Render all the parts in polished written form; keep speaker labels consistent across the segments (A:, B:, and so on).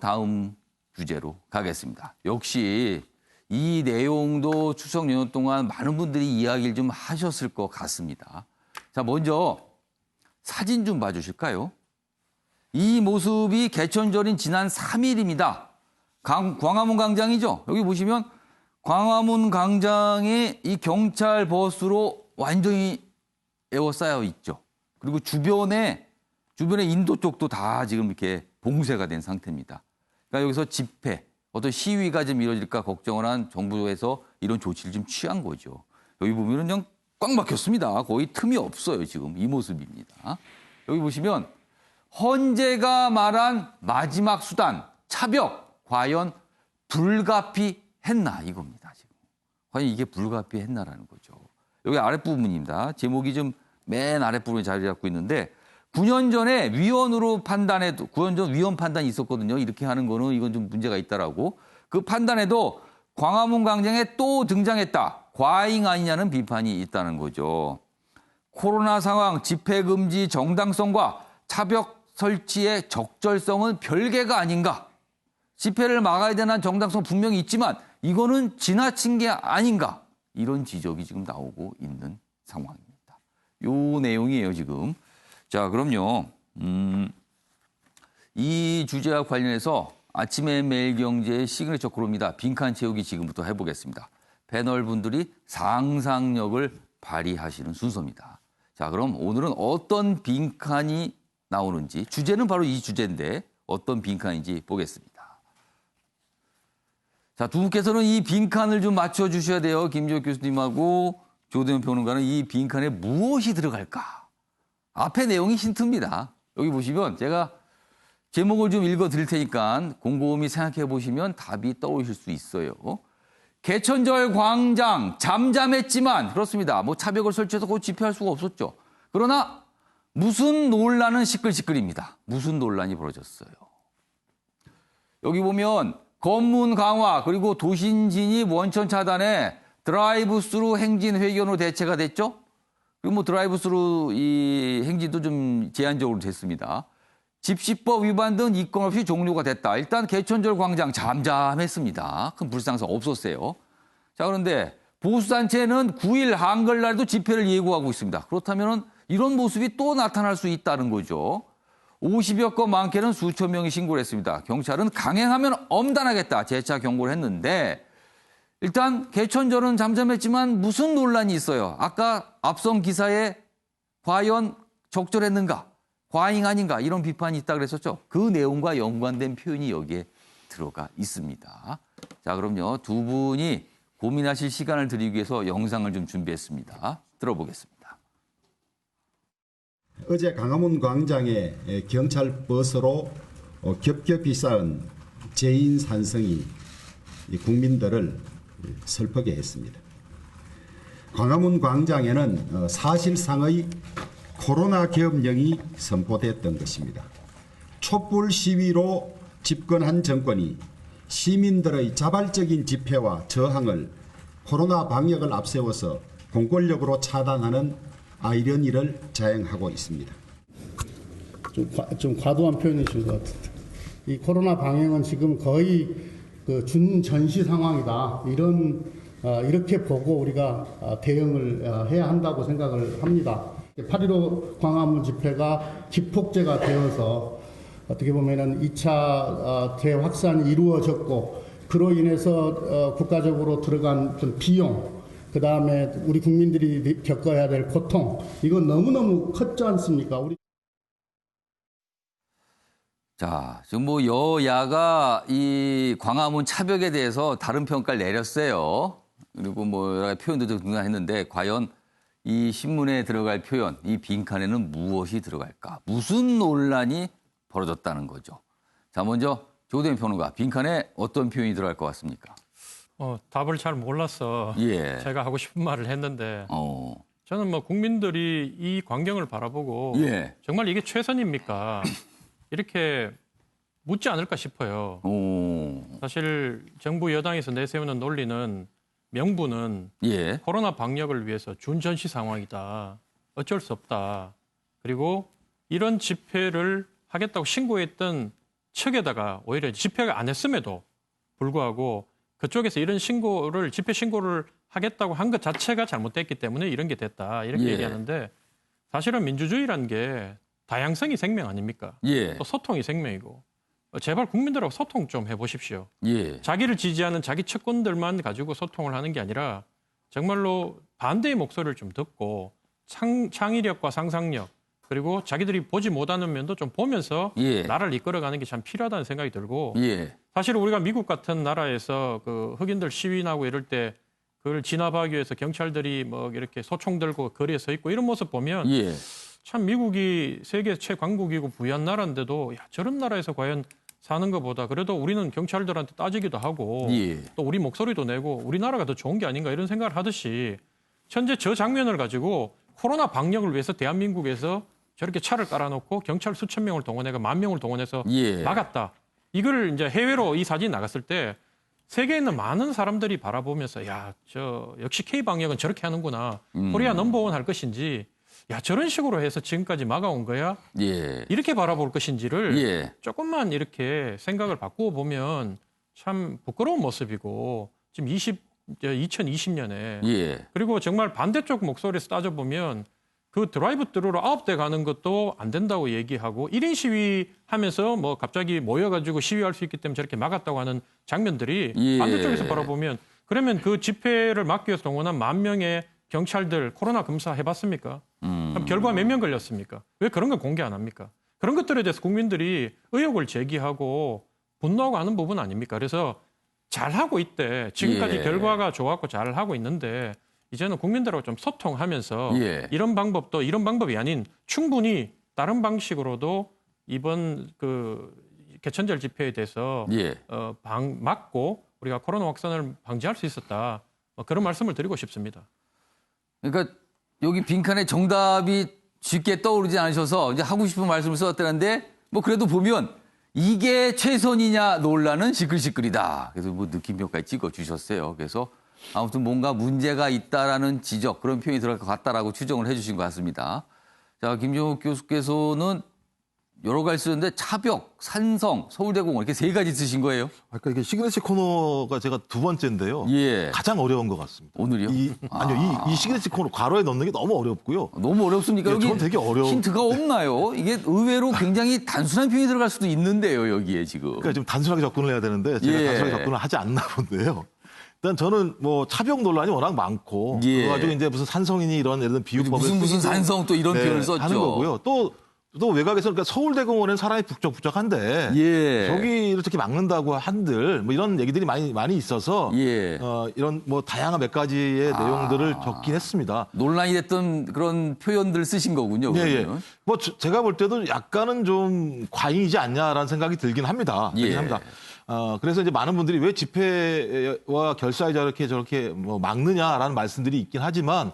A: 다음 주제로 가겠습니다. 역시 이 내용도 추석 연휴 동안 많은 분들이 이야기를 좀 하셨을 것 같습니다. 자, 먼저 사진 좀 봐주실까요? 이 모습이 개천절인 지난 3일입니다. 광화문 광장이죠. 여기 보시면 광화문 광장에 이 경찰 버스로 완전히 에워싸여 있죠. 그리고 주변에 인도 쪽도 다 지금 이렇게 봉쇄가 된 상태입니다. 그러니까 여기서 집회, 어떤 시위가 좀 이루어질까 걱정을 한 정부에서 이런 조치를 좀 취한 거죠. 여기 보면은 그냥 꽉 막혔습니다. 거의 틈이 없어요. 지금 이 모습입니다. 여기 보시면 헌재가 말한 마지막 수단, 차벽, 과연 불가피했나 이겁니다. 지금. 과연 이게 불가피했나라는 거죠. 여기 아랫부분입니다. 제목이 좀 맨 아랫부분에 자리 잡고 있는데 9년 전에 위원 판단이 있었거든요. 이렇게 하는 거는 이건 좀 문제가 있다라고. 그 판단에도 광화문 광장에 또 등장했다. 과잉 아니냐는 비판이 있다는 거죠. 코로나 상황, 집회 금지 정당성과 차벽 설치의 적절성은 별개가 아닌가. 집회를 막아야 되는 정당성 분명히 있지만 이거는 지나친 게 아닌가. 이런 지적이 지금 나오고 있는 상황입니다. 요 내용이에요, 지금. 자, 그럼요. 이 주제와 관련해서 아침에 매일경제의 시그니처 코너입니다. 빈칸 채우기 지금부터 해보겠습니다. 패널분들이 상상력을 발휘하시는 순서입니다. 자, 그럼 오늘은 어떤 빈칸이 나오는지, 주제는 바로 이 주제인데 어떤 빈칸인지 보겠습니다. 자, 두 분께서는 이 빈칸을 좀 맞춰주셔야 돼요. 김지혁 교수님하고 조대현 평론가는 이 빈칸에 무엇이 들어갈까? 앞에 내용이 힌트입니다. 여기 보시면 제가 제목을 좀 읽어 드릴 테니까 곰곰이 생각해 보시면 답이 떠오르실 수 있어요. 개천절 광장 잠잠했지만 그렇습니다. 뭐 차벽을 설치해서 곧 집회할 수가 없었죠. 그러나 무슨 논란은 시끌시끌입니다. 무슨 논란이 벌어졌어요. 여기 보면 검문 강화 그리고 도심 진입 원천 차단에 드라이브 스루 행진 회견으로 대체가 됐죠. 그리고 뭐 드라이브 스루 이 행진도 좀 제한적으로 됐습니다. 집시법 위반 등 이건 없이 종료가 됐다. 일단 개천절 광장 잠잠했습니다. 큰 불상사가 없었어요. 자, 그런데 보수단체는 9일 한글날도 집회를 예고하고 있습니다. 그렇다면 이런 모습이 또 나타날 수 있다는 거죠. 50여 건 많게는 수천 명이 신고를 했습니다. 경찰은 강행하면 엄단하겠다 재차 경고를 했는데 일단 개천절은 잠잠했지만 무슨 논란이 있어요. 아까 앞선 기사에 과연 적절했는가, 과잉 아닌가 이런 비판이 있다 그랬었죠. 그 내용과 연관된 표현이 여기에 들어가 있습니다. 자, 그럼요. 두 분이 고민하실 시간을 드리기 위해서 영상을 좀 준비했습니다. 들어보겠습니다.
B: 어제 광화문 광장에 경찰 버스로 겹겹이 쌓은 재인 산성이 국민들을 슬프게 했습니다. 광화문 광장에는 사실상의 코로나 계엄령이 선포됐던 것입니다. 촛불 시위로 집권한 정권이 시민들의 자발적인 집회와 저항을 코로나 방역을 앞세워서 공권력으로 차단하는 아이러니를 자행하고 있습니다.
C: 좀 과도한 표현이신 것 같은데. 이 코로나 방역은 지금 거의 그 준전시 상황이다. 이렇게 보고 우리가 대응을 해야 한다고 생각을 합니다. 8.15 광화문 집회가 기폭제가 되어서 어떻게 보면은 2차 대확산이 이루어졌고 그로 인해서 국가적으로 들어간 좀 비용, 그 다음에 우리 국민들이 겪어야 될 고통, 이건 너무너무 컸지 않습니까?
A: 자, 지금 뭐 여야가 이 광화문 차벽에 대해서 다른 평가를 내렸어요. 그리고 뭐 여러 가지 표현도 등장했는데 과연 이 신문에 들어갈 표현, 이 빈칸에는 무엇이 들어갈까? 무슨 논란이 벌어졌다는 거죠. 자, 먼저 조대현 평론가, 빈칸에 어떤 표현이 들어갈 것 같습니까?
D: 답을 잘 몰라서 제가 하고 싶은 말을 했는데 저는 뭐 국민들이 이 광경을 바라보고 정말 이게 최선입니까? 이렇게 묻지 않을까 싶어요. 사실 정부 여당에서 내세우는 논리는 명분은 코로나 방역을 위해서 준전시 상황이다. 어쩔 수 없다. 그리고 이런 집회를 하겠다고 신고했던 측에다가 오히려 집회가 안 했음에도 불구하고 그쪽에서 이런 집회 신고를 하겠다고 한 것 자체가 잘못됐기 때문에 이런 게 됐다. 이렇게 얘기하는데 사실은 민주주의라는 게 다양성이 생명 아닙니까? 또 소통이 생명이고 제발 국민들하고 소통 좀 해보십시오. 자기를 지지하는 자기 측근들만 가지고 소통을 하는 게 아니라 정말로 반대의 목소리를 좀 듣고 창의력과 상상력 그리고 자기들이 보지 못하는 면도 좀 보면서 나라를 이끌어가는 게 참 필요하다는 생각이 들고 사실 우리가 미국 같은 나라에서 그 흑인들 시위나고 이럴 때 그걸 진압하기 위해서 경찰들이 뭐 이렇게 소총 들고 거리에 서 있고 이런 모습 보면 참 미국이 세계 최강국이고 부유한 나라인데도 야, 저런 나라에서 과연 사는 것보다 그래도 우리는 경찰들한테 따지기도 하고 또 우리 목소리도 내고 우리나라가 더 좋은 게 아닌가 이런 생각을 하듯이 현재 저 장면을 가지고 코로나 방역을 위해서 대한민국에서 저렇게 차를 깔아놓고 경찰 수천 명을 동원해서 10,000명을 동원해서 막았다. 이걸 이제 해외로 이 사진이 나갔을 때 세계에 있는 많은 사람들이 바라보면서 야, 저 역시 K 방역은 저렇게 하는구나. 코리아 넘버원 할 것인지 야, 저런 식으로 해서 지금까지 막아온 거야? 이렇게 바라볼 것인지를 조금만 이렇게 생각을 바꾸어 보면 참 부끄러운 모습이고 지금 2020년에 그리고 정말 반대쪽 목소리에서 따져보면 그 드라이브 스루로 9대 가는 것도 안 된다고 얘기하고 1인 시위하면서 뭐 갑자기 모여가지고 시위할 수 있기 때문에 저렇게 막았다고 하는 장면들이 반대쪽에서 바라보면 그러면 그 집회를 막기 위해서 동원한 10,000명의 경찰들 코로나 검사 해봤습니까? 그럼 결과 몇 명 걸렸습니까? 왜 그런 거 공개 안 합니까? 그런 것들에 대해서 국민들이 의혹을 제기하고 분노하고 하는 부분 아닙니까? 그래서 잘하고 있대. 지금까지 결과가 좋았고 잘하고 있는데 이제는 국민들하고 좀 소통하면서 이런 방법도 이런 방법이 아닌 충분히 다른 방식으로도 이번 그 개천절 집회에 대해서 막고 우리가 코로나 확산을 방지할 수 있었다. 그런 말씀을 드리고 싶습니다.
A: 그러니까 여기 빈칸에 정답이 쉽게 떠오르지 않으셔서 이제 하고 싶은 말씀을 썼다는데 뭐 그래도 보면 이게 최선이냐 논란은 시끌시끌이다. 그래서 뭐 느낌표까지 찍어주셨어요. 그래서 아무튼 뭔가 문제가 있다라는 지적 그런 표현이 들어갈 것 같다라고 추정을 해주신 것 같습니다. 자, 김종욱 교수께서는 여러 가지 쓰는데 차벽, 산성, 서울대공원 이렇게 3가지 쓰신 거예요?
E: 그러니까 이게 시그니처 코너가 제가 2번째인데요. 가장 어려운 것 같습니다.
A: 오늘이요?
E: 아니요, 이 시그니처 코너 괄호에 넣는 게 너무 어렵고요.
A: 너무 어렵습니까? 여기
E: 저는 되게
A: 힌트가 없나요? 이게 의외로 굉장히 단순한 표현이 들어갈 수도 있는데요, 여기에 지금.
E: 그러니까 좀 단순하게 접근을 해야 되는데 제가 단순하게 접근을 하지 않나 본데요. 일단 저는 뭐 차벽 논란이 워낙 많고 그거 가지고 이제 무슨 산성이니 이런 예를 들면 비유법을
A: 무슨 산성 또 이런 표현을 썼죠.
E: 하는 거고요. 또 외곽에서 그러니까 서울대공원엔 사람이 북적북적한데 저기 이렇게 막는다고 한들 뭐 이런 얘기들이 많이 있어서 이런 뭐 다양한 몇 가지의 내용들을 적긴 했습니다.
A: 논란이 됐던 그런 표현들 쓰신 거군요.
E: 뭐 제가 볼 때도 약간은 좀 과잉이지 않냐라는 생각이 들긴 합니다. 그래서 이제 많은 분들이 왜 집회와 결사이자 저렇게 뭐 막느냐라는 말씀들이 있긴 하지만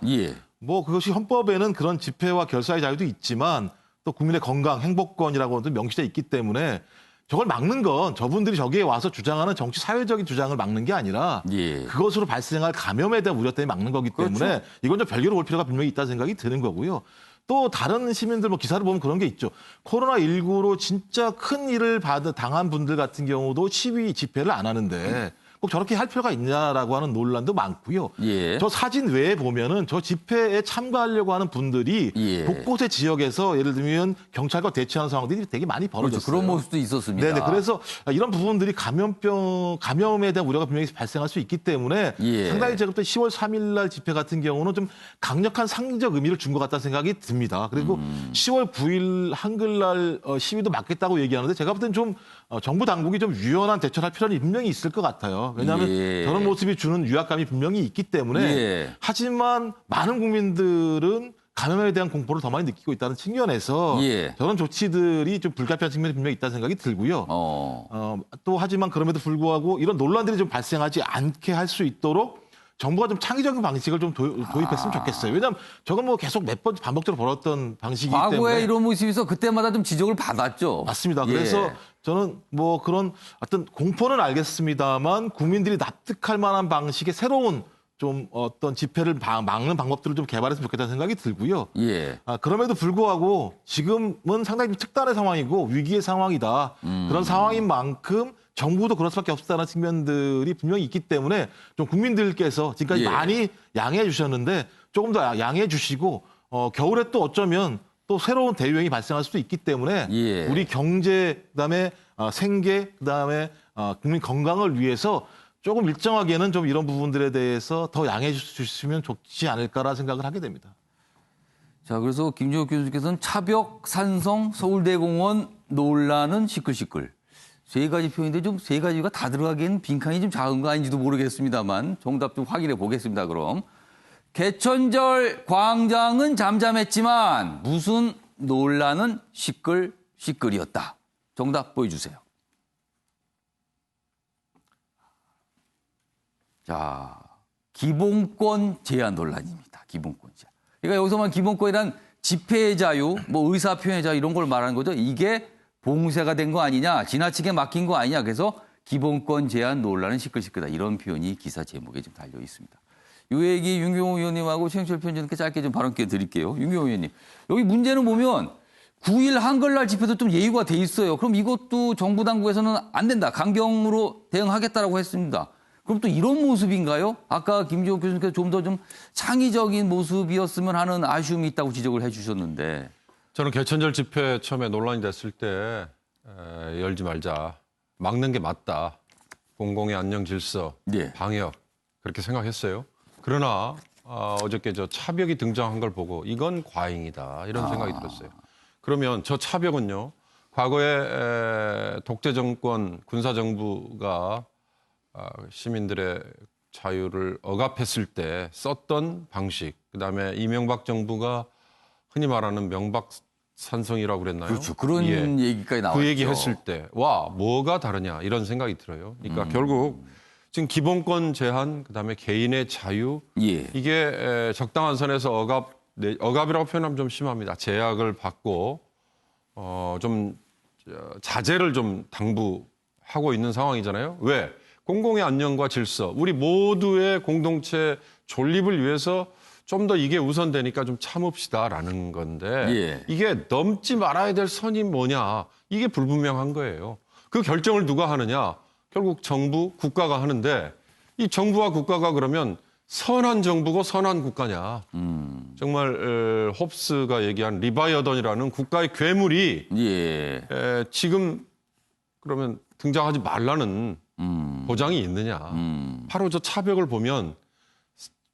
E: 뭐 그것이 헌법에는 그런 집회와 결사의 자유도 있지만 또 국민의 건강, 행복권이라고 명시되어 있기 때문에 저걸 막는 건 저분들이 저기에 와서 주장하는 정치 사회적인 주장을 막는 게 아니라 그것으로 발생할 감염에 대한 우려 때문에 막는 거기 때문에 이건 좀 별개로 볼 필요가 분명히 있다는 생각이 드는 거고요. 또 다른 시민들 뭐 기사를 보면 그런 게 있죠. 코로나19로 진짜 큰 일을 당한 분들 같은 경우도 시위 집회를 안 하는데 꼭 저렇게 할 필요가 있냐라고 하는 논란도 많고요. 저 사진 외에 보면은 저 집회에 참가하려고 하는 분들이 곳곳의 지역에서 예를 들면 경찰과 대치하는 상황들이 되게 많이 벌어졌어요.
A: 그런 모습도 있었습니다.
E: 네네. 그래서 이런 부분들이 감염에 대한 우려가 분명히 발생할 수 있기 때문에 상당히 제가 볼 때 10월 3일 날 집회 같은 경우는 좀 강력한 상징적 의미를 준 것 같다는 생각이 듭니다. 그리고 10월 9일 한글날 시위도 막겠다고 얘기하는데 제가 볼 땐 좀 정부 당국이 좀 유연한 대처를 할 필요는 분명히 있을 것 같아요. 왜냐하면 저런 모습이 주는 위압감이 분명히 있기 때문에 하지만 많은 국민들은 감염에 대한 공포를 더 많이 느끼고 있다는 측면에서 저런 조치들이 좀 불가피한 측면이 분명히 있다는 생각이 들고요. 또 하지만 그럼에도 불구하고 이런 논란들이 좀 발생하지 않게 할 수 있도록 정부가 좀 창의적인 방식을 좀 도입했으면 좋겠어요. 왜냐하면 저건 뭐 계속 몇 번 반복적으로 벌었던 방식이기 때문에.
A: 과거에 이런 모습에서 그때마다 좀 지적을 받았죠.
E: 맞습니다. 그래서 저는 뭐 그런 어떤 공포는 알겠습니다만 국민들이 납득할 만한 방식의 새로운 좀 어떤 집회를 막는 방법들을 좀 개발했으면 좋겠다는 생각이 들고요.
A: 예.
E: 그럼에도 불구하고 지금은 상당히 특단의 상황이고 위기의 상황이다. 그런 상황인 만큼 정부도 그럴 수밖에 없다는 측면들이 분명히 있기 때문에 좀 국민들께서 지금까지
A: 예.
E: 많이 양해해 주셨는데 조금 더 양해해 주시고 겨울에 또 어쩌면 또 새로운 대유행이 발생할 수도 있기 때문에
A: 예.
E: 우리 경제 그다음에 생계 그다음에 국민 건강을 위해서 조금 일정하게는 좀 이런 부분들에 대해서 더 양해해 주시면 좋지 않을까라는 생각을 하게 됩니다.
A: 자, 그래서 김종욱 교수님께서는 차벽, 산성, 서울대공원 논란은 시끌시끌. 세 가지 표현인데 좀 세 가지가 다 들어가기엔 빈칸이 좀 작은 거 아닌지도 모르겠습니다만 정답 좀 확인해 보겠습니다, 그럼. 개천절 광장은 잠잠했지만 무슨 논란은 시끌시끌이었다. 정답 보여주세요. 자, 기본권 제한 논란입니다. 기본권 제한. 그러니까 여기서만 기본권이란 집회의 자유, 뭐 의사표현의 자유 이런 걸 말하는 거죠. 이게 봉쇄가 된 거 아니냐, 지나치게 막힌 거 아니냐. 그래서 기본권 제한 논란은 시끌시끌다. 이런 표현이 기사 제목에 좀 달려 있습니다. 이 얘기 윤경호 의원님하고 최영철 편집님께 짧게 좀 발언 기회 드릴게요. 윤경호 의원님. 여기 문제는 보면 9일 한글날 집회도 좀 예유가 돼 있어요. 그럼 이것도 정부 당국에서는 안 된다. 강경으로 대응하겠다라고 했습니다. 그럼 또 이런 모습인가요? 아까 김종욱 교수님께서 좀 더 좀 창의적인 모습이었으면 하는 아쉬움이 있다고 지적을 해 주셨는데.
F: 저는 개천절 집회 처음에 논란이 됐을 때 열지 말자. 막는 게 맞다. 공공의 안녕 질서,
A: 예.
F: 방역 그렇게 생각했어요. 그러나 어저께 저 차벽이 등장한 걸 보고 이건 과잉이다. 이런 생각이 들었어요. 그러면 저 차벽은요. 과거에 독재 정권, 군사 정부가 시민들의 자유를 억압했을 때 썼던 방식, 그다음에 이명박 정부가 흔히 말하는 명박산성이라고 그랬나요?
A: 그렇죠. 그런 얘기까지 나왔죠.
F: 그 얘기 했을 때, 와, 뭐가 다르냐 이런 생각이 들어요. 그러니까 결국 지금 기본권 제한, 그다음에 개인의 자유,
A: 예.
F: 이게 적당한 선에서 억압이라고 표현하면 좀 심합니다. 제약을 받고 좀 자제를 좀 당부하고 있는 상황이잖아요. 왜? 공공의 안녕과 질서, 우리 모두의 공동체 존립을 위해서 좀 더 이게 우선되니까 좀 참읍시다라는 건데
A: 예.
F: 이게 넘지 말아야 될 선이 뭐냐, 이게 불분명한 거예요. 그 결정을 누가 하느냐? 결국 정부, 국가가 하는데 이 정부와 국가가 그러면 선한 정부고 선한 국가냐. 정말 홉스가 얘기한 리바이어던이라는 국가의 괴물이
A: 예.
F: 지금 그러면 등장하지 말라는 보장이 있느냐. 바로 저 차벽을 보면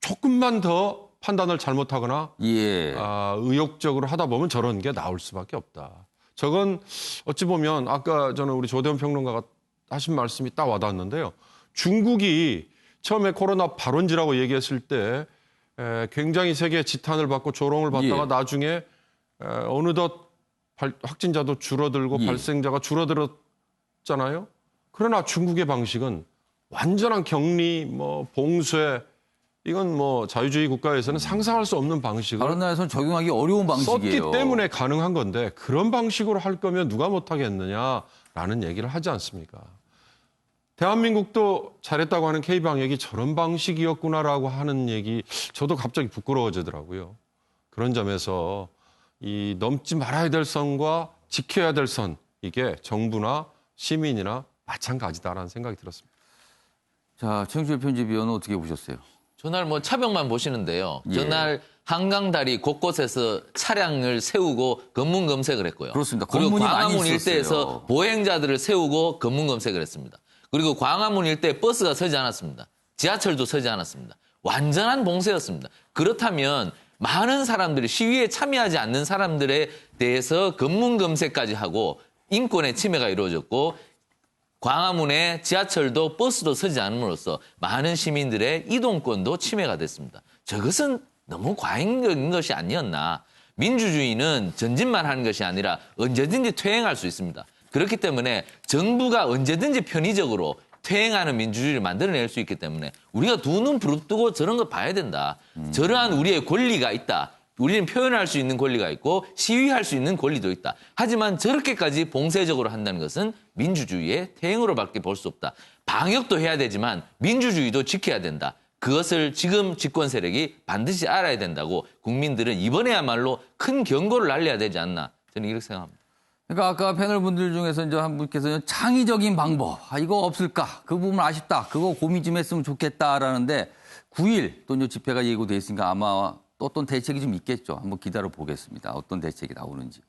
F: 조금만 더 판단을 잘못하거나
A: 예.
F: 의욕적으로 하다 보면 저런 게 나올 수밖에 없다. 저건 어찌 보면 아까 저는 우리 조대원 평론가가 하신 말씀이 딱 와닿았는데요. 중국이 처음에 코로나 발원지라고 얘기했을 때 굉장히 세계의 지탄을 받고 조롱을 받다가
A: 예.
F: 나중에 어느덧 확진자도 줄어들고
A: 예.
F: 발생자가 줄어들었잖아요. 그러나 중국의 방식은 완전한 격리, 뭐 봉쇄, 이건 뭐 자유주의 국가에서는 상상할 수 없는 방식을
A: 다른 나라에서는 적용하기 어려운 방식이에요.
F: 썼기 때문에 가능한 건데 그런 방식으로 할 거면 누가 못하겠느냐라는 얘기를 하지 않습니까? 대한민국도 잘했다고 하는 K방역이 저런 방식이었구나라고 하는 얘기 저도 갑자기 부끄러워지더라고요. 그런 점에서 이 넘지 말아야 될 선과 지켜야 될 선, 이게 정부나 시민이나 마찬가지다라는 생각이 들었습니다.
A: 자, 최영철 편집위원은 어떻게 보셨어요?
G: 전날 뭐 차벽만 보시는데요.
A: 예.
G: 전날 한강다리 곳곳에서 차량을 세우고 검문 검색을 했고요.
A: 그렇습니다.
G: 그리고
A: 검문이 많이
G: 광화문
A: 있었어요.
G: 일대에서 보행자들을 세우고 검문 검색을 했습니다. 그리고 광화문 일대 버스가 서지 않았습니다. 지하철도 서지 않았습니다. 완전한 봉쇄였습니다. 그렇다면 많은 사람들이 시위에 참여하지 않는 사람들에 대해서 검문 검색까지 하고 인권의 침해가 이루어졌고 광화문에 지하철도 버스도 서지 않음으로써 많은 시민들의 이동권도 침해가 됐습니다. 저것은 너무 과잉적인 것이 아니었나. 민주주의는 전진만 하는 것이 아니라 언제든지 퇴행할 수 있습니다. 그렇기 때문에 정부가 언제든지 편의적으로 퇴행하는 민주주의를 만들어낼 수 있기 때문에 우리가 두 눈 부릅뜨고 저런 거 봐야 된다. 저러한 우리의 권리가 있다. 우리는 표현할 수 있는 권리가 있고 시위할 수 있는 권리도 있다. 하지만 저렇게까지 봉쇄적으로 한다는 것은 민주주의의 퇴행으로밖에 볼 수 없다. 방역도 해야 되지만 민주주의도 지켜야 된다. 그것을 지금 집권 세력이 반드시 알아야 된다고 국민들은 이번에야말로 큰 경고를 날려야 되지 않나 저는 이렇게 생각합니다.
A: 그러니까 아까 패널 분들 중에서 이제 한 분께서는 창의적인 방법, 이거 없을까? 그 부분 아쉽다. 그거 고민 좀 했으면 좋겠다라는데 9일 또 이제 집회가 예고돼 있으니까 아마 또 어떤 대책이 좀 있겠죠. 한번 기다려 보겠습니다. 어떤 대책이 나오는지요.